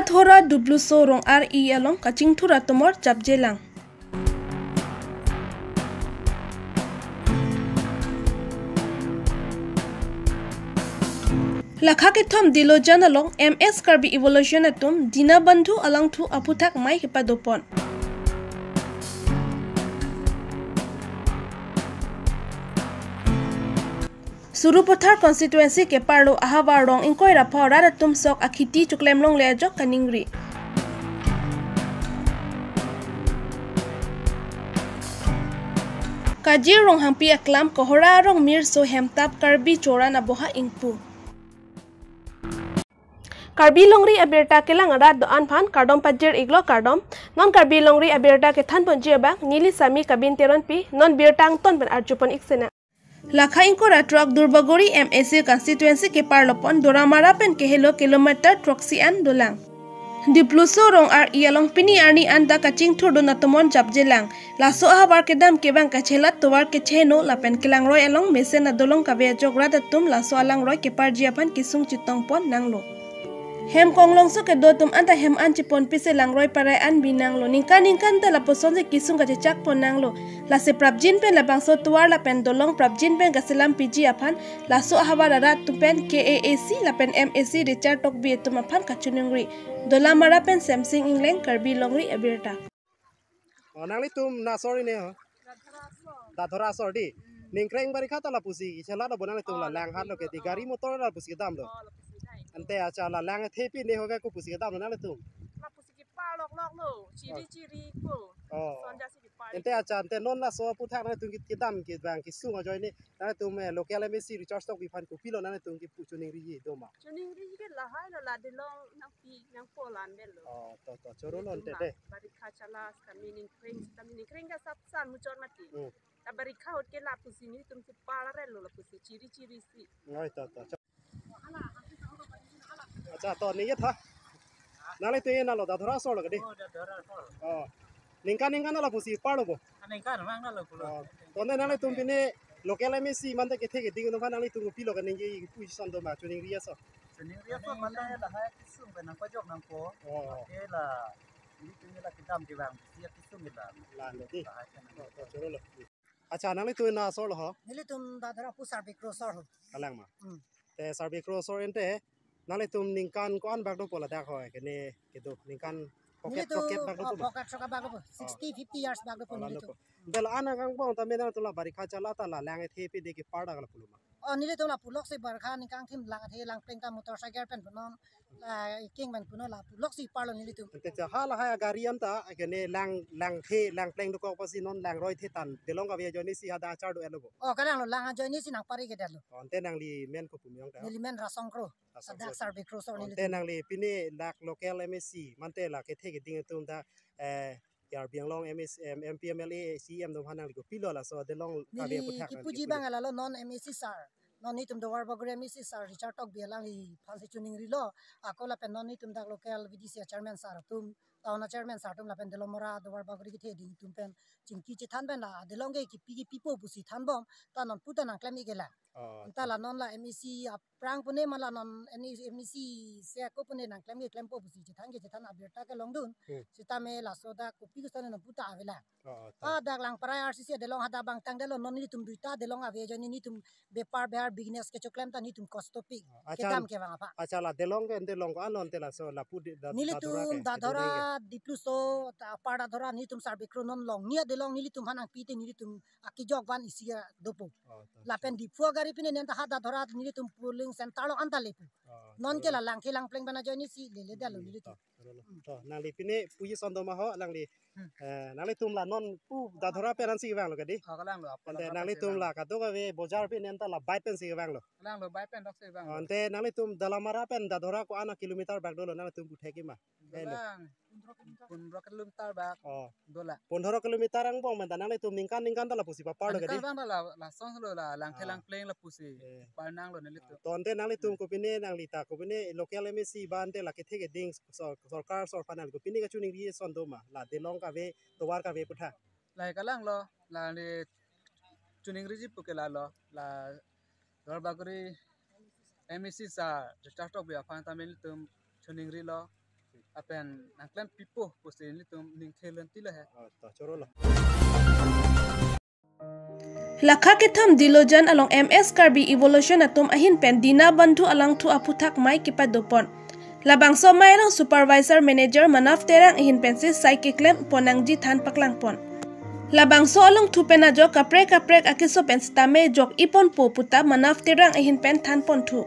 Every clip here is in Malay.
thora dublu so rong RE along kaching thura tomor japjelang. Lakha ke thom dilo jan along MS Karbi evolution atum dina bandhu alang thu aputhak mai kepadopon. Surupothar constituency ke parlo ahawar rong inkoi rapha rada tum sok akhiti chuklem long lejok kaningri. Kajir rong hampi aklam kohora rong mir so hemtap Karbi chora na boha ingpu. Karbi longri abirta kelang arat do anphan kardom pajir iglo kardom non Karbi longri abirta ke than ponjir bang nili sami kabin teron pi non birtang ton ban arjupon iksena. Lakha inkora truck Durbagori MSC constituency ke parlopon Doramara pen kehelo kilometer troksi an dolang. Dipluso rong RE along pini arni anda kaching thur do natomon japjelang. Laso ahabar kedam kebang kachelat towar kecheno lapen kelang roy along mesen adolong kabe jogra datum laso alang roy ke parjiapan kisung chitong pon nanglo. Hem konglong so ke dotum anta hem an chipon pise langroy parai an binanglo ningkan ta laposon se kisung ka chak pon nanglo la se prabjin pen labang so tuar la pen dolong prabjin pen gaselam PG aphan la so habar arat tu pen KAAC la pen MAC Richard tok bi tum aphan kachunungri dolamara pen Samsung England Karbi longri abirta nangli tum na sorry ne ho dathora sordi ningkreng bari khata la pusi chela da bonang tum la lang hat lo ke ti gari motor la pusi dam lo ante acha la lang thepi ne hoga ku pusi dam na le tum la pusi ki pa lok lo chiri ko sonja si ki pa ante acha ante non la so puthak na tum ki dam ki bang ki sunga joy ni na tum local MSC recharge stock bi fan ku pilo na tum ki puchuning ri do ma chuning ri ke la hai la de long nang pi nang polan de lo to choro lon te de bari kha chala kamining kring ka sap san mu chon mati ta bari kha hot ke la pusi ni tum ki pa la re lo la pusi chiri si ngoi to acha to ni ye tha nale te na lo da thora so lo ke di ningkan na la pusi pa lo bo ningkan mang na lo pulo to ne nale tum pine local MSC man te ke the ke ding no phan nale tum pi lo ke ning ji pu son do ma chuning ri so chuning ri so man la ha kisung ben nang pa jok nang ko ke la ni tu ni la kitam ki bang sia kisung ni la lo di to choro lo acha nale tu na so lo ho nili tum da dhara pu sarbi crosser ho kalang ma te sarbi crosser ente nale tum ningkan ko an bag do pola da hoy ke ne ke do ningkan pocket bag do pocket soka bag do 60-50 years bag do nili tu bel ana gang bong ta me na tu la bari kha chala ta la lang the pi de ki parda gal puluma nili tu la pulok si barkha ni kang thim lang the lang pleng ta motorcycle pen punon king man punon la pulok si parlo nili tu te cha ha la ha gari am ta ke ne lang pleng do ko pasi non lang roi the tan de long ka ve jo ni si ha da char do elo bo kadang lo lang joy ni si nang pari ke dalo te nang li men ko pumyong ta nili men rasong kro sadak sarbi crosser nili te nang li pini lak local MSC man te la ke the ke ding tum da yar biang long MPMLA CM do hanang li ko pilo la so de long ka ve puthak ki puji bang ala lo non MSC sar non ni tum do war bagre MSC sar Richard tok bialang li phalsi chuning ri lo akola pen non ni tum dak local VDC chairman sar tum tauna chairman sar tum la pen delomora do war bagre ki the ding tum pen chingki chi than ben la delong ge ki pi pipo busi than bom ta non puta nang klem igela ta la non la MEC prang pune mala non MEC se ko pune nang klem ge klem po busi chi than abirta ke long dun sita me la soda ko pi ko non puta avela dak lang para RCC delong hada bang tang delong non ni tum duita delong ave jo ni tum bepar behar business ke choklem ta ni tum cost topic ke kam ke bang apa acha la delong ko anon te la so la pu nili tum da dhora dipluso ta para dhora ni tum sarbi kronon long nia delong nili tum hanang pi te nili tum akijok ban isia dopo la pen di phua gari pine nen ta hada dhora nili tum puling center lo anta lepu non ke la lang khilang pleng bana jo ni si le dalo nili tum to nang li pine pu yi son do ma ho nang li nang li tum la non pu da dhora pe ran si bang lo ke di kalang lo ante nang li tum la ka to ka ve bojar pe nen ta la bai pen si bang lo kalang lo bai pen dok se bang ante nang li tum dalamara pen da dhora ko ana kilometer bag do lo nang tum ku theki ma 15 kilometer bag dola 15 kilometer ang bong man nang li tum ningkan ta la pusi pa par lo ke di bang la song lo la lang thelang pleng la pusi par nang lo nili tu ton te nang li tum ko pine nang li ta ko pine local MSC ban te la ke theke ding sarkar sor panal ko pine ka chuning ri son do ma la de long ka ve to war ka ve putha lai kalang lo la ni chuning ri ji pukela lo la dor bagri MSC sa start tok bia phang ta mel tum chuning ri lo apen naklan pipo poste ni tum ning thelen tila hai to choro lo Lakha ke tham dilojan along MS Karbi evolution atum ahin pen dina bandhu alang thu aputhak mai kipadopon labang so mai lang supervisor manager manaf terang ahin pensi psychic lem ponangji than paklang pon labang so along thu pena jo kaprek akiso penstame jok ipon po puta manaf terang ahin pen than pon thu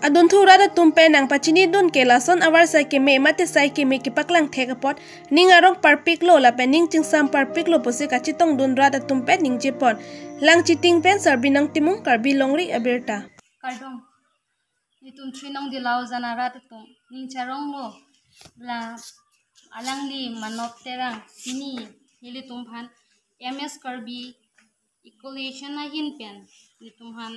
adun thu rada tumpe nang pachini dun ke lason awar sai ke me mate sai ke me ki paklang thegapot ning arong parpik lo la pening chingsam parpik lo posi ka chitong dun rada tumpe ning jepon lang chiting pen sarbinang timung Karbi longri aberta kardong itum trinong dilaw zanara tum ning charong lo la alang li manop terang sini hili tumphan MS Karbi equation na hin pen itumhan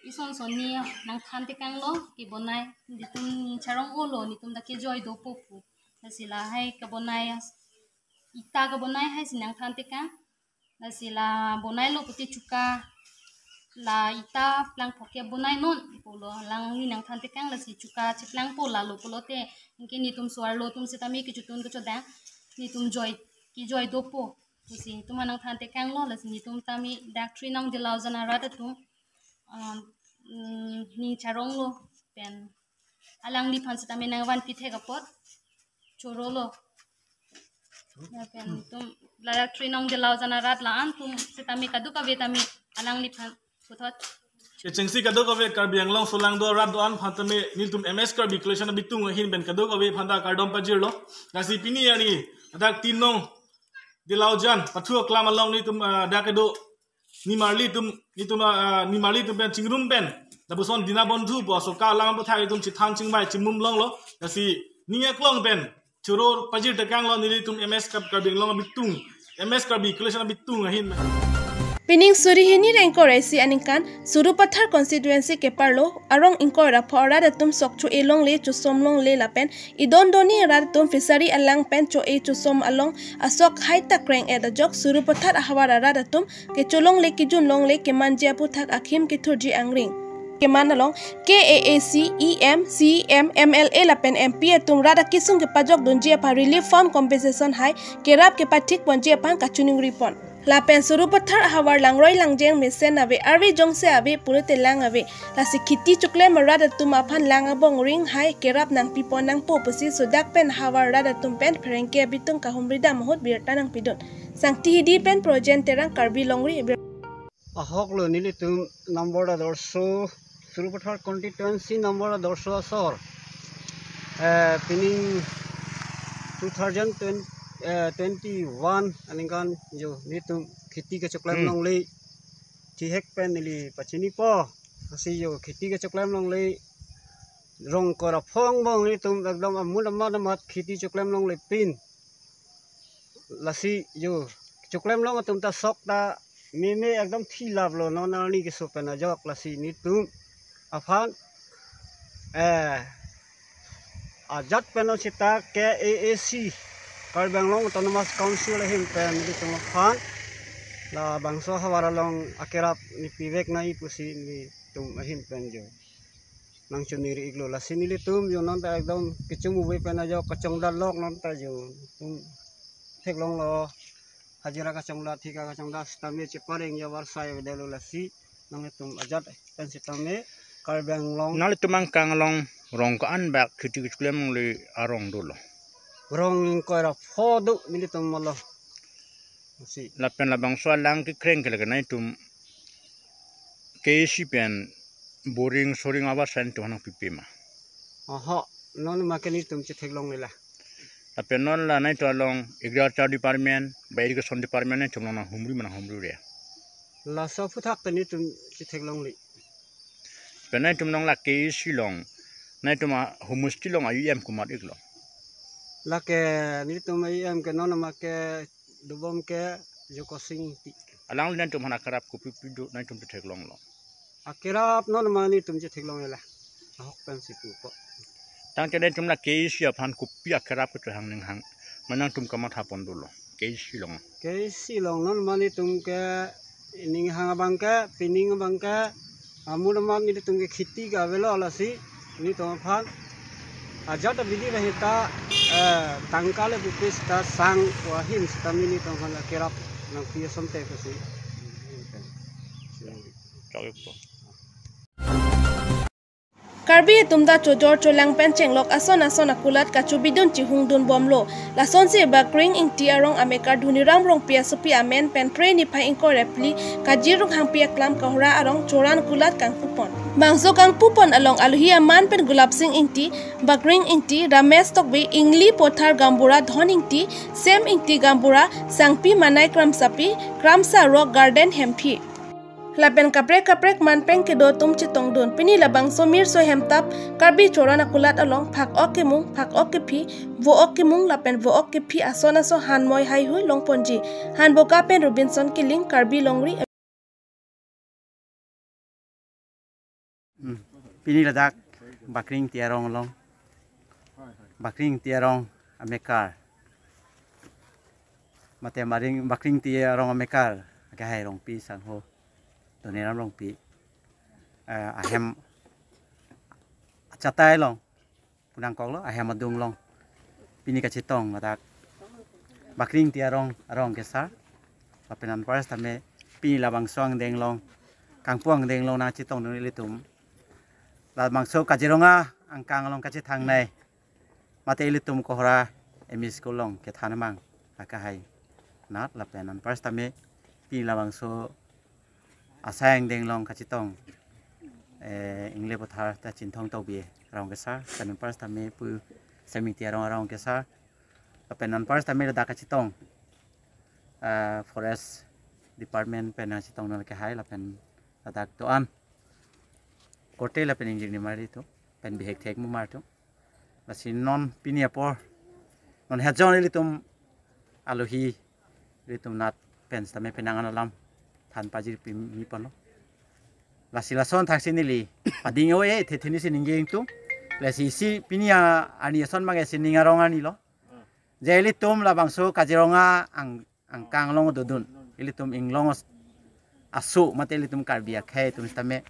ison soni nang thante kang lo ki bonai ditum charong ulo nitum da ke joy do popu nasila hai ka bonai ita ka bonai hai sinang thante kang nasila bonai lo puti chuka la ita plang phoke bonai non polo lang ni nang thante kang la si chuka chiplang pola lo polote inke nitum swar lo tum sitami ki chutun ko choda nitum joy ki joy do po si tum nang thante kang lo la si nitum tami doctrine nang dilaw jana rata tum ni charong lo pen alang li phan sitame nang wan pithe kapot choro lo pen tum la trinong de law jana rat la an tum sitame kadu ka vetami alang li phan puthot ke chengsi kadu ka ve Karbi anglong solang do rat do an phatame ni tum MS Karbi collection bitung hin ben kadu ka ve phanda kardom pajir lo nasi pini ani adak tinong dilaw jan pathu klam along ni tum da kado ni marli tum ben chingrum ben dabuson dina bondhu bo so ka lang bothai tum chithang chingbai chimum long lo dasi ninga klong ben churo pajir takang lo ni tum MS Karbi long bitung MS Karbi collection bitung hin pining suri hini rengko resi aningkan Surupathar constituency ke parlo arong ingko ra phora da tum sokchu elong le chu somlong le lapen idon doni ra tum fishery alang pen cho e chu som along asok haita kreng e da jok Surupathar ahwara ra da tum ke cholong le ki jun long le ke manja puthak akhim ke thurji angring ke manalong KAAC EM CM MLA lapen MP tum ra da kisung ke pajok donjia pa relief fund compensation hai ke rap ke pathik ponjia pan kachuning ripon lapen Surupathar hawar langroi langjeng mesen ave arwi jongse ave purute lang ave lasi khiti chukle marada tum aphan lang abong ring hai kerap nang pipon nang po pusi sudak pen hawar rada tum pen phrengke bitung ka humrida mohot birta nang pidon sangti hidi pen projen terang Karbi longri ahok lo nili tum number da dorso Surupathar constituency number da dorso asor pining 2021 aningkan jo ni tum khiti ke choklam long le thi hek pen nili pachini po asi jo khiti ke choklam long le rong kora phong bong ni tum ekdom amul amat khiti choklam long le pin lasi jo choklam long tum ta sok ta me ekdom thi lab lo no na ni ke so pen ajok lasi ni tum afan ajat pen sita ke AAC Karbi anglong autonomous council him pen di tengah fan la bangso hawara long akerap ni pivek nai pusi ni tum him pen jo nang chuniri iglo la sinili tum jo non ta ekdom kichung uwe pen ajo kachong da lok non ta jo tum thek long lo hajira kachong da thika kachong da stame chepareng jo warsai delo la si nang tum ajat pen sitame Karbi anglong nali tumang kang long rong ka an bak khiti klem le arong dolo rong kora fodo nili tum malo si lapen labang so lang ki kreng ke laganai tum KC pen boring soring awas san tu hanang pipima aha non makani tum che theklong nila lapen non la nai to long agriculture department by irrigation department ne tumna humri mana humri re la so phuthak tani tum che theklong li pen nai tum nong la KC long nai tuma humusti long ayem kumat iklo la ke ni tum ayem ke non ma ke dubom ke joko sing ti alang len tum hana karap ku pipidu nai tum te long lo akirap non ma ni tum che theklong nila ahok pen sipu po tang te tum la KC aphan ku pi akarap ku hang ning hang manang tum kamat hapon dolo KC long non ma ni tum ke ning hang bang ke pining bang ke amul ma ni tum ke khiti ga velo la si ni to phan aja ta bidi ba hita tangkale bupis ta sang wahim stamini tong hala kerap nang pia somte ko si Karbi tumda chojor cholang pen chenglok ason akulat kachubidun chihung dun bomlo lason se bakring ing tiarong amekar dhuniram rong pia supi amen pen pre ni phai ingko repli kajirung hang pia klam kahura arong choran kulat kang pupon bangso kang pupon along aluhi aman pen gulab sing ingti bakring ingti ramesh tokbe ingli pothar gambura dhon ingti sem ingti gambura sangpi manai kramsa rock garden hempi lapen kaprek manpeng ke do tum chitong dun pini labang somir so hemtap karbi chorana kulat along phak ok ke phi vo ok ke mung lapen vo ok ke phi ason han moi hai hui long ponji han boka pen robinson ki link karbi longri pini ladak bakring tiarong long bakring tiarong amekar mate maring bakring tiarong amekar ga hai rong pi sang ho Tony ram long pi ahem chatai long punang kong lo ahem adung long pini ka chitong matak bakring tiarong arong kesar lapenan paras tame pini labang suang deng long kangpuang deng long na chitong dong litum la mangso kajironga angkang long kachi thang nai mate litum kohra emis ko long ke thanamang akahai nat lapenan paras tame pini labang so asayang deng long kachitong ingle pothar ta chintong to bi rong kesar kanen pars ta me pu seming tia rong kesar penan pars ta me da kachitong forest department pen chitong na ke hai la pen adak to an kote la pen engineer mari to pen bihek thek mu mar to lasin non pinia por non hajon litum alohi litum nat pen ta me penangan alam tan pajir mi pano la silason taksi nili pading oe thethini siningeng tu la si pinia ani son mange sininga ronga ni lo jeli tum la bangso kajironga ang kang long dodun ili tum inglong asu mateli tum karbia khai tum stame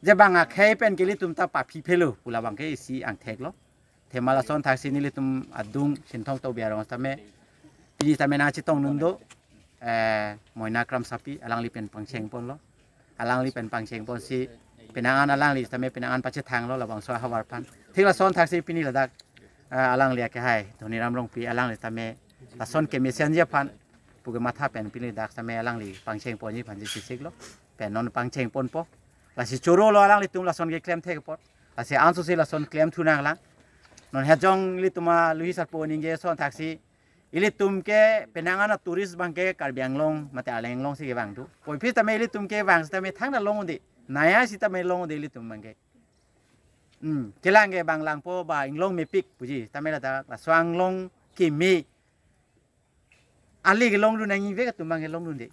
je banga khai pen kili tum ta papi phelo pula bangke si ang thek lo themala son taksi nili tum adung sinthong to biarong stame pini stame na chitong nundo moina kram sapi alang li pen pangcheng pon lo alang li pen pangcheng pon si penangan alang li tame penangan pache thang lo labang so hawar pan thila son thaksi pini ladak alang li ke hai thoni ram rong pi alang li tame la son ke mesian je pan puge matha pen pini dak tame alang li pangcheng pon ni panji sik lo pen non pangcheng pon po la si choro lo alang li tum la son ke claim thek pot la si ansu si la son claim thunang lang non hejong li tuma lui sat po ninge son thaksi ili tumke penangan turis bangke karbianglong mate alenglong si bang tu poi phi tame ili tumke bang tame thangna long di naya si tame long di ili tum bangke kelange banglang po ba inglong mepik puji tame la swang long kimi ali gelong lu nangi ve tum bangke long lu di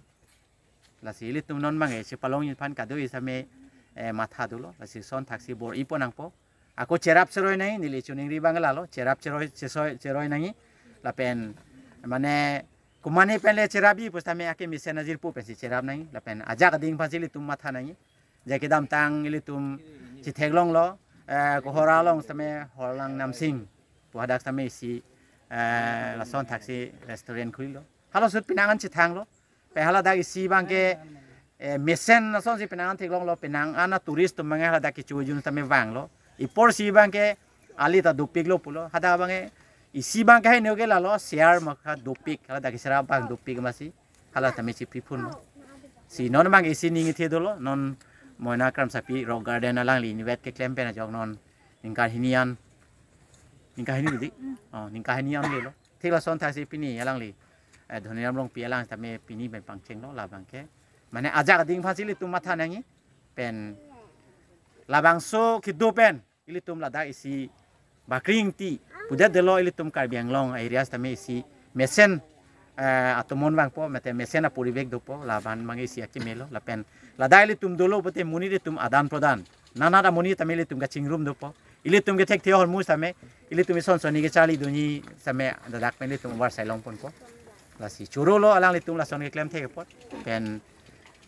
la si ili tum non bange si palong yin pan kado isame matha dulo la si son taksi bor iponang po ako cerap ceroi nai nili chuning ri bangala lo cerap ceroi nai la pen mane kumani penle cerabi pues tame ake misen azir pu pensi cerab nai la pen ajak ding pasili tum matha nai jake dam tang ili tum chi theglong lo ko horalong tame horlang namsing pu hadak tame si la son taxi restaurant khulilo halo sut pinangan chi thang lo pe hala dak si bangke mesen na son si pinangan theglong lo pinang ana tourist tum manga hala dak ki chujun tame wang lo ipor si bangke ali ta dupik lo pulo hada bange isi bang kahai nyoge lalo share maka dopik hala daki sera bang dopik masih hala tami si pripun si non bang isi ningi the dolo non moina kram sapi rock garden alang li ni vet ke klempe na jog non ningkar hinian di ningkar hinian le lo thila son thasi pini alang li dhoniram long pi alang tame pini ben pangcheng lo la bang ke mane ajak ding fasili tum matha nangi pen labang so kido pen ili tum lada isi bakring ti puja delo ili tum karbianglong areas tame isi mesen atomon bang po mate mesen apuribek dopo laban mangi isi akimelo lapen lada ili tum dolo pote muni de tum adan prodan nana da muni tame ili tum ga chingrum dopo ili tum ge tek the hol mu tame ili tum son soni ge chali duni tame dadak pen ili tum war sailong pon po la si churolo alang li tum la son ge klem the pot pen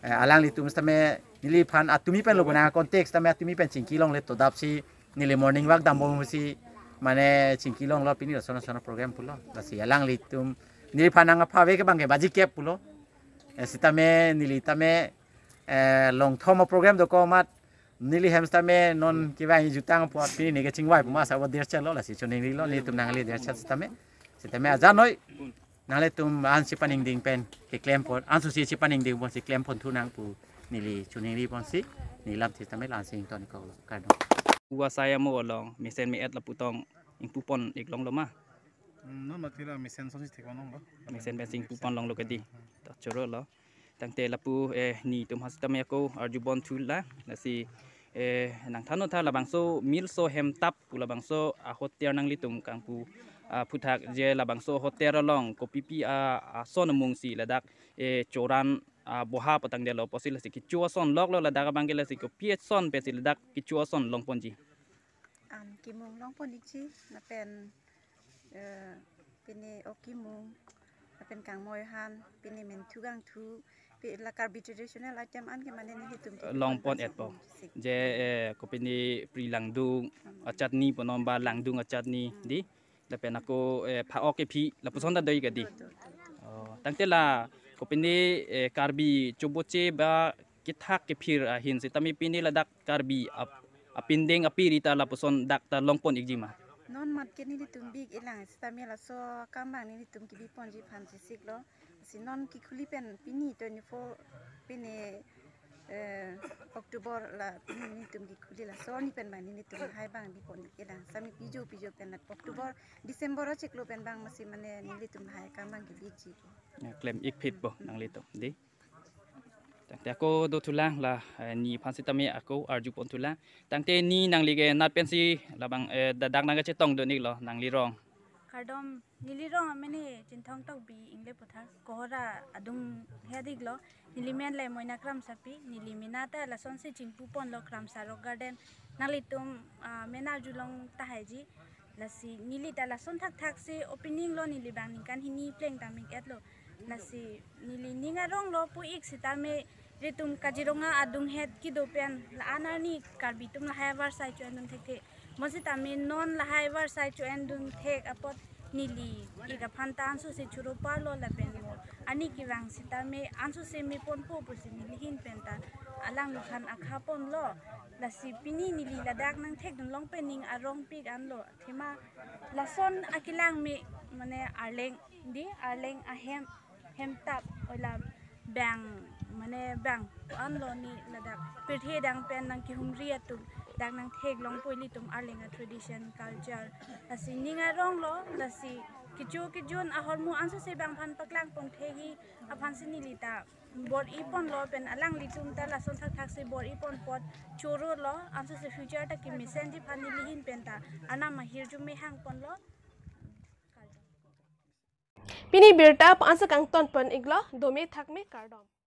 alang li tum tame nili phan atumi pen lo bana context tame atumi pen chingkilong le to dap si nili morning walk dam bom si Mane cingkilong lo pini lo sono program pulo. Lasi alang litum nili panang apa we ke bangke baji kep pulo. Sitame nili tame long term program do ko mat nili hamstame non kiba jutang pot pini nege cingwai puma sawo dercha lo lasi chuning ri lo litum nang li dercha sitame ajanoi nale tum ansi paning ding pen ke claim pon ansu si paning ding pon si claim pon tu nang pu nili chuning ri pon si nilam sitame lansing ton ko kado Gua saya mau long mesen mi et la putong ing pupon ik long loma no matira misen sosis te kono ba mesen besing pupon long lo kedi ta choro lo tangte la pu ni tum hastame ko arjubon thula nasi nang thano tha la bangso milso hemtap pula bangso a hotel nang litum kang pu puthak je la bangso hotel long ko pipi a son mung si ladak choran boha patang de lo posil si kichua son lok lo ladak bangel si ko piet son pe si ladak kichua son long ponji kimung long pon ikchi na pen pini okimung na pen kang moy han pini men tugang tu pi la karbi traditional item an ke mane ni hitum long pon et po je ko pini pri langdung chutney ponom ba langdung chutney di la pen ako pha ok phi la puson da dei ka di tangte la ko pini karbi choboche ba kithak ke phir hin si tami pini ladak karbi apindeng apirita la puson dak ta longpon igjima non mat ke ni tum big ilang stamia la so kambang ni tum ki bi ponji phansi siklo si non ki khuli pen pini 24 pini Oktober la ni tum ki khuli la so ni pen bang ni tum hai bang bi pon ilang sami pijo pen la Oktober Desember cheklo pen bang masi mane ni tum hai kambang ki bi ji claim ik phit bo nang le to di tangte ako do tulang la ni phansi tami ako arju pon tulang tangte ni nang lige nat pensi labang dadak nang che tong do ni lo nang li rong kardom nili rong amene chinthong tok bi ingle pothar kohora adung hedik lo nilimen le moina kram sapi niliminata la sonse chingpu pon lo kram saro garden nalitum mena julong tahaji lasi nili ta la son thak thak se opening lo nili bang kan hini pleng tamik et lo nasi nili ninga rong lo pu ik sitame retum kajironga adung het ki dopen la anani karbitum la havar sai chu endun theke mosi tame non la havar sai chu endun thek apot nili iga phanta ansu se churo parlo la pen mo ani ki rang sitame ansu se mi pon po pusi nili hin penta alang lukhan akha pon lo lasi pini nili ladak nang thek dun long pening arong pik an lo thema lason akilang mi mane arleng ahem hemtap ola bang mane bang an lo ni ladak pirthe dang pen nang ki humri atu dang nang thek long poili tum arleng a tradition culture lasi ninga rong lo lasi kijun ahormu ansu se bang phan paklang pon thegi aphan sinilita bor ipon lo pen alang litum ta la son thak se bor ipon pot choro lo ansu se future ta ki mission ji phan lihin penta ana mahir ju me hang pon lo Pini birta pansa kang ton pon iglo dome thak me kardom